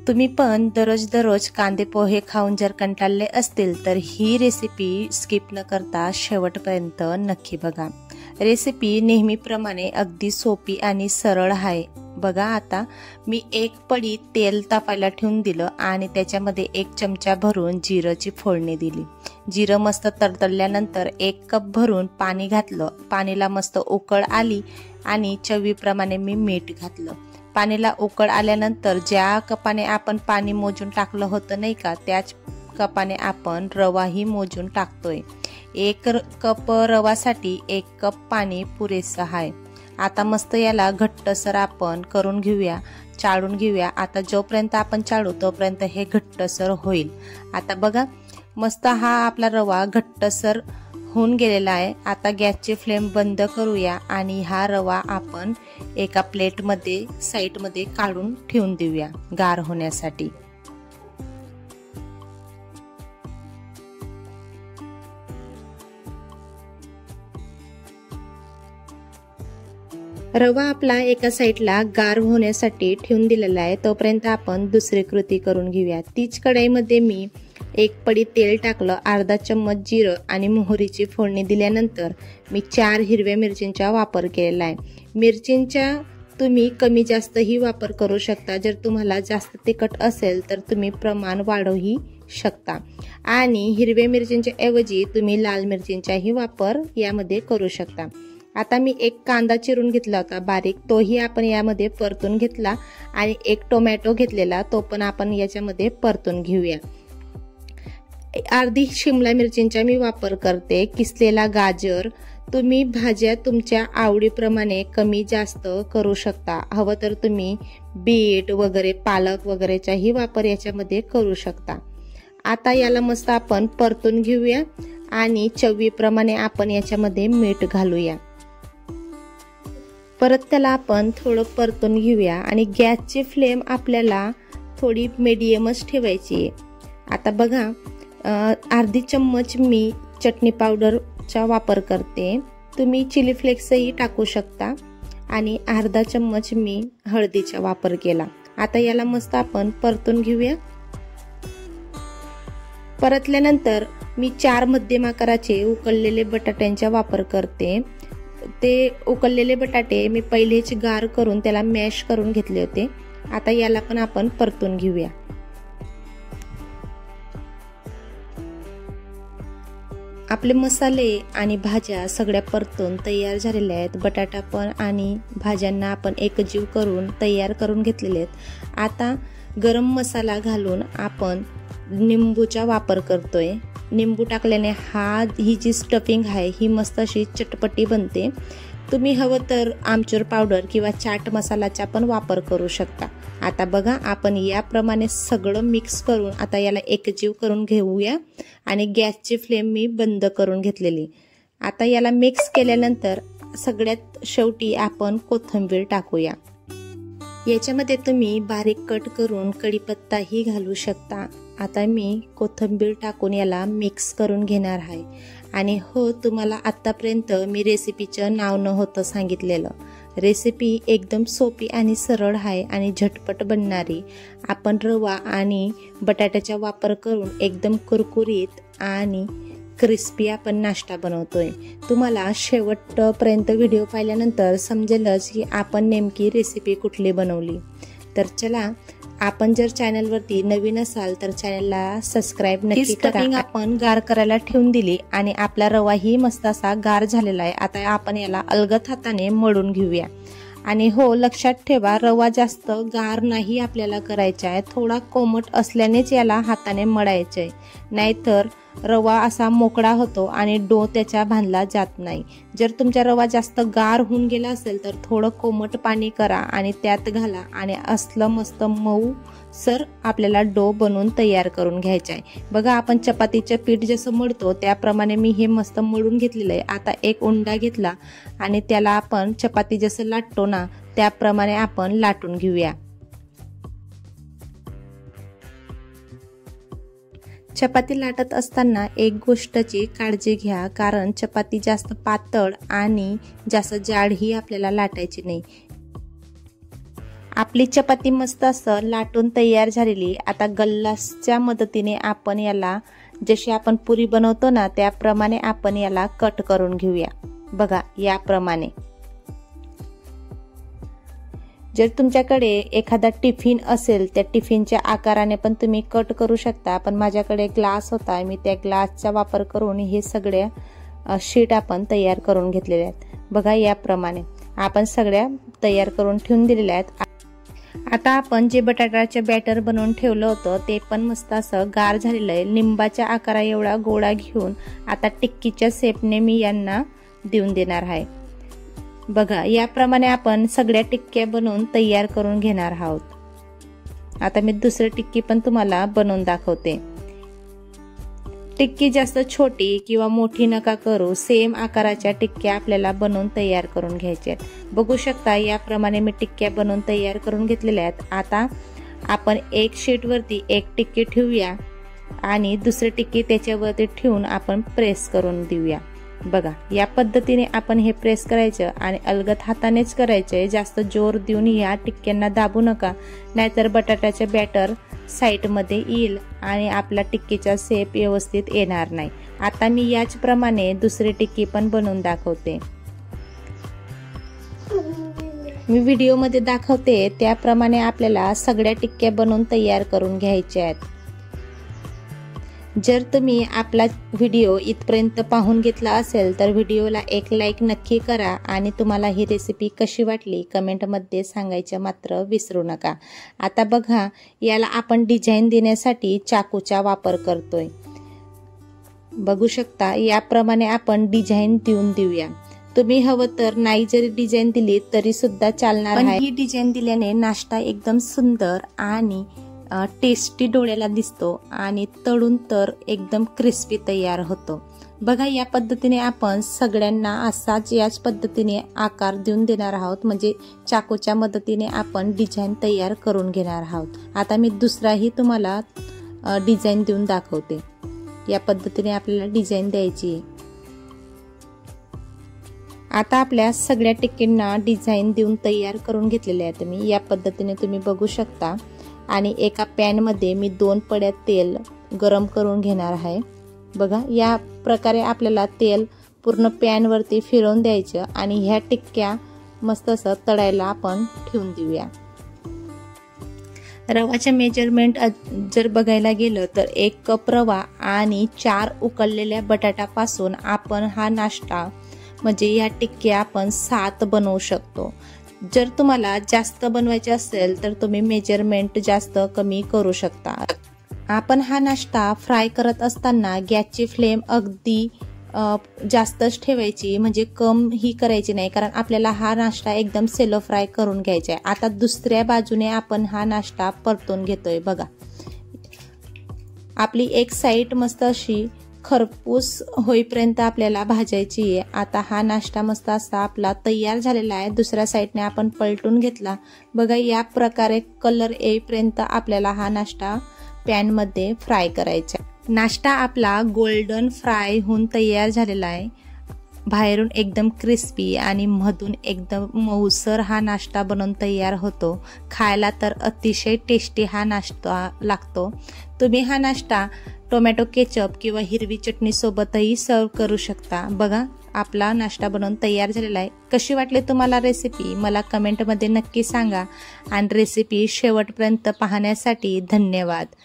तुम्ही पण दररोज कांदे पोहे खाऊन जर कंटाळले असतील तर ही रेसिपी स्किप न करता शेवटपर्यंत नक्की बघा। रेसिपी नेहमीप्रमाणे अगदी सोपी आणि सरळ आहे। बघा आता मी एक पडी तेल तापायला ठेवून दिलं आणि त्याच्यामध्ये 1 चमचा भरून जिऱ्याची फोडणी दिली। जिरं मस्त तडतडल्यानंतर 1 कप भरून पाणी घातलं। पाणीला मस्त उकळ आली आणि चवीप्रमाणे मी मीठ घातलं। पाणीला उकळ आल्यानंतर ज्या कपाने आपण पाणी मोजून टाकलं होतं नाही का, त्याच कपाने आपण रवाही मोजून टाकतोय। 1 कप रवासाठी 1 कप पाणी पुरेसं आहे। आता मस्त याला घट्टसर आपण करून घेऊया, चाळून घेऊया। आता जोपर्यंत आपण चाळू तोपर्यंत हे घट्टसर होईल। आता बघा मस्त हा आपला रवा घट्टसर होऊन गेलेला आहे। आता गॅसची फ्लेम बंद करूया आणि हा रवा आपण एका प्लेटमध्ये साईडमध्ये काढून ठेवून देऊया गार होण्यासाठी। रवा आपला एका साईडला गार होण्यासाठी ठेवून दिलेला आहे। तोपर्यंत आपण दुसरी कृती करून घेऊया। तीच कढईमध्ये मी 1 पडी तेल टाकलं, अर्धा चम्मच जिरं आणि मोहरीची फोडणी दिल्यानंतर मी 4 हिरव्या मिरचींचा वापर केलेला आहे। मिरचींचा तुम्ही कमी जास्तही वापर करू शकता। जर तुम्हाला जास्त तिखट असेल तर तुम्ही प्रमाण वाढवूही शकता आणि हिरव्या मिरचींच्या ऐवजी तुम्ही लाल मिरचींचाही वापर यामध्ये करू शकता। आता मी 1 कांदा चिरून घेतला होता बारीक, तोही आपण यामध्ये परतून घेतला आणि 1 टोमॅटो घेतलेला, तो पण आपण याच्यामध्ये परतून घेऊया। अर्धी शिमला मिरचींचा मी वापर करते। किसलेला गाजर, तुम्ही भाज्या तुमच्या आवडीप्रमाणे कमी जास्त करू शकता। हवं तर तुम्ही बीट वगैरे पालक वगैरेचाही वापर याच्यामध्ये करू शकता। आता याला मस्त आपण परतून घेऊया आणि चवीप्रमाणे आपण याच्यामध्ये मीठ घालूया। परत त्याला आपण थोडं परतून घेऊया आणि गॅसची फ्लेम आपल्याला थोडी मीडियमच ठेवायची। आता बघा अर्धी चम्मच मी चटणी पावडरचा वापर करते। तुम्ही चिली फ्लेक्सही टाकू शकता आणि अर्धा चम्मच मी हळदीचा वापर केला। आता याला मस्त आपण परतून घेऊया। परतल्यानंतर मी 4 मध्यम आकाराचे उकळलेले बटाट्यांचा वापर करते। ते उकळलेले बटाटे मी पहिलेच गार करून त्याला मॅश करून घेतले होते। आता याला पण आपण परतून घेऊया। आपले मसाले आणि भाज्या सगळ्या परतून तयार झालेल्या आहेत। बटाटा पण आणि भाज्यांना आपण एकजीव करून तयार करून घेतलेले आहेत। आता गरम मसाला घालून आपण निंबूचा वापर करतोय। निंबू टाकल्याने ही जी स्टफिंग आहे ही मस्त अशी चटपटी बनते। तुम्ही हवं तर आमचूर पावडर किंवा चाट मसालाचा पण वापर करू शकता। आता बघा आपण याप्रमाणे सगळं मिक्स करून आता याला एकजीव करून घेऊया आणि गॅसची फ्लेम मी बंद करून घेतलेली। आता याला मिक्स केल्यानंतर सगळ्यात शेवटी आपण कोथिंबीर टाकूया। याच्यामध्ये तुम्ही बारीक कट करून कढीपत्ताही घालू शकता। आता मी कोथिंबीर टाकून याला मिक्स करून घेणार आहे। आणि हो, तुम्हाला आतापर्यंत मी रेसिपीचं नाव नव्हतं सांगितलेलं। रेसिपी एकदम सोपी आणि सरळ आहे आणि झटपट बनणारी। आपण रवा आणि बटाट्याचा वापर करून एकदम कुरकुरीत आणि क्रिस्पी आपण नाश्ता बनवतोय। तुम्हाला शेवटपर्यंत व्हिडिओ पाहिल्यानंतर समजेलच की आपण नेमकी रेसिपी कुठली बनवली। तर चला, आपण जर चॅनलवरती नवीन असाल तर चॅनलला सबस्क्राईब नक्की करा। आपण गार करायला ठेवून दिली आणि आपला रवाही मस्त असा गार झालेला आहे। आता आपण याला अलगद हाताने मळून घेऊया। आणि हो, लक्षात ठेवा रवा जास्त गार नाही आपल्याला करायचा आहे, थोडा कोमट असल्यानेच याला हाताने मळायचे, नाहीतर रवा असा मोकळा होतो आणि डो त्याच्या बांधला जात नाही। जर तुमचा रवा जास्त गार होऊन गेला असेल तर थोडं कोमट पाणी करा आणि त्यात घाला आणि असलं मस्त मऊ सर आपल्याला डो बनवून तयार करून घ्यायचा आहे। बघा आपण चपातीचं पीठ जसं मळतो त्याप्रमाणे मी हे मस्त मळून घेतलेलं आहे। आता एक उंडा घेतला आणि त्याला आपण चपाती जसं लाटतो ना त्याप्रमाणे आपण लाटून घेऊया। चपाती लाटत असताना एक गोष्टची काळजी घ्या, कारण चपाती जास्त पातळ आणि जास्त जाड ही आपल्याला लाटायची नाही। आपली चपाती मस्त असं लाटून तयार झालेली। आता गल्लासच्या मदतीने आपण याला जशी आपण पुरी बनवतो ना त्याप्रमाणे आपण याला कट करून घेऊया। बघा याप्रमाणे। जर तुमच्याकडे एखादा टिफिन असेल त्या टिफिनच्या आकाराने पण तुम्ही कट करू शकता, पण माझ्याकडे ग्लास होता, मी त्या ग्लासचा वापर करून हे सगळे शीट आपण तयार करून घेतलेले आहेत। बघा याप्रमाणे आपण सगळ्या तयार करून ठेवून दिलेल्या आहेत। आता आपण जे बटाट्याचे बॅटर बनवून ठेवलं होतं ते पण मस्त असं गार झालेलं आहे। लिंबाच्या आकारा एवढा गोळा घेऊन आता टिक्कीच्या शेपने मी यांना देऊन देणार आहे। बघा याप्रमाणे आपण सगळ्या टिक्क्या बनवून तयार करून घेणार आहोत। आता मी दुसरी टिक्की पण तुम्हाला बनवून दाखवते। टिक्की जास्त छोटी किंवा मोठी नका करू, सेम आकाराच्या टिक्क्या आपल्याला बनवून तयार करून घ्यायच्या आहेत। बघू शकता याप्रमाणे मी टिक्क्या बनवून तयार करून घेतलेल्या आहेत। आता आपण एक शीट वरती एक टिक्की ठेवूया आणि दुसरी टिक्की त्याच्यावरती ठेवून आपण प्रेस करून देऊया। बघा या पद्धतीने आपण हे प्रेस करायचं आणि अलगद हातानेच करायचंय, जास्त जोर देऊन या टिक्क्यांना दाबू नका, नाहीतर बटाट्याचे बॅटर साइड मध्ये येईल आणि आपला टिक्कीचा शेप व्यवस्थित येणार नाही। आता मी याच प्रमाणे दुसरी टिक्की पण बनवून दाखवते। मी व्हिडिओ मध्ये दाखवते त्याप्रमाणे आपल्याला सगळ्या टिक्क्या बनवून तयार करून घ्यायच्या आहेत। जर तुम्ही आपला व्हिडिओ इथपर्यंत पाहून घेतला असेल तर व्हिडिओला एक लाईक नक्की करा आणि तुम्हाला ही रेसिपी कशी वाटली कमेंट मध्ये सांगायचं मात्र विसरू नका। आता बघा याला आपण डिझाईन देण्यासाठी चाकूचा वापर करतोय। बघू शकता याप्रमाणे आपण डिझाईन देऊन देऊया। तुम्ही हवं तर नाही जरी डिझाईन दिली तरी सुद्धा चालणार आहे, पण ही डिझाईन दिल्याने नाश्ता एकदम सुंदर आणि टेस्टी डोळ्याला दिसतो आणि तळून तर एकदम क्रिस्पी तयार होतो। बघा या पद्धतीने आपण सगळ्यांना असाच याच पद्धतीने आकार देऊन देणार आहोत, म्हणजे चाकूच्या मदतीने आपण डिझाईन तयार करून घेणार आहोत। आता मी दुसराही तुम्हाला डिझाईन देऊन दाखवते। या पद्धतीने आपल्याला डिझाईन द्यायची आहे। आता आपल्या सगळ्या टिक्कींना डिझाईन देऊन तयार करून घेतलेले आहेत मी। या पद्धतीने तुम्ही बघू शकता आणि एका पॅन मध्ये मी 2 पड्या तेल गरम करून घेणार आहे। बघा या प्रकारे आपल्याला तेल पूर्ण पॅन वरती फिरवून द्यायचं आणि ह्या टिक्क्या मस्त असं तळायला आपण ठेवून देऊया। रवाचे मेजरमेंट जर बघायला गेलं तर 1 कप रवा आणि 4 उकळलेल्या बटाट्यापासून आपण हा नाश्ता म्हणजे या टिक्क्या आपण 7 बनवू शकतो। जर तुम्हाला जास्त बनवायचे असेल तर तुम्ही मेजरमेंट जास्त कमी करू शकता। आपण हा नाश्ता फ्राय करत असताना गॅसची फ्लेम अगदी जास्तच ठेवायची, म्हणजे कम ही करायची नाही, कारण आपल्याला हा नाश्ता एकदम सेलो फ्राय करून घ्यायचा आहे। आता दुसऱ्या बाजूने आपण हा नाश्ता परतून घेतोय। बघा आपली एक साइड मस्त अशी खरपूस होईपर्यंत आपल्याला भाजायची आहे। आता हा नाश्ता मस्त असा आपला तयार झालेला आहे। दुसऱ्या साइडने आपण पलटून घेतला। बघा या प्रकारे कलर येईपर्यंत आपल्याला हा नाश्ता पॅन मध्ये फ्राय करायचा। नाश्ता आपला गोल्डन फ्राय होऊन तयार झालेला आहे। बाहेरून एकदम क्रिस्पी आणि मधून एकदम मऊसर हा नाश्ता बनवून तयार होतो। खायला तर अतिशय टेस्टी हा नाश्ता लागतो। तुम्ही हा नाश्ता टोमॅटो केचप किंवा हिरवी चटणी सोबतही सर्व करू शकता। बघा आपला नाश्ता बनवून तयार झालेला आहे। कशी वाटली तुम्हाला रेसिपी मला कमेंट मध्ये नक्की सांगा आणि रेसिपी शेवटपर्यंत पाहण्यासाठी धन्यवाद।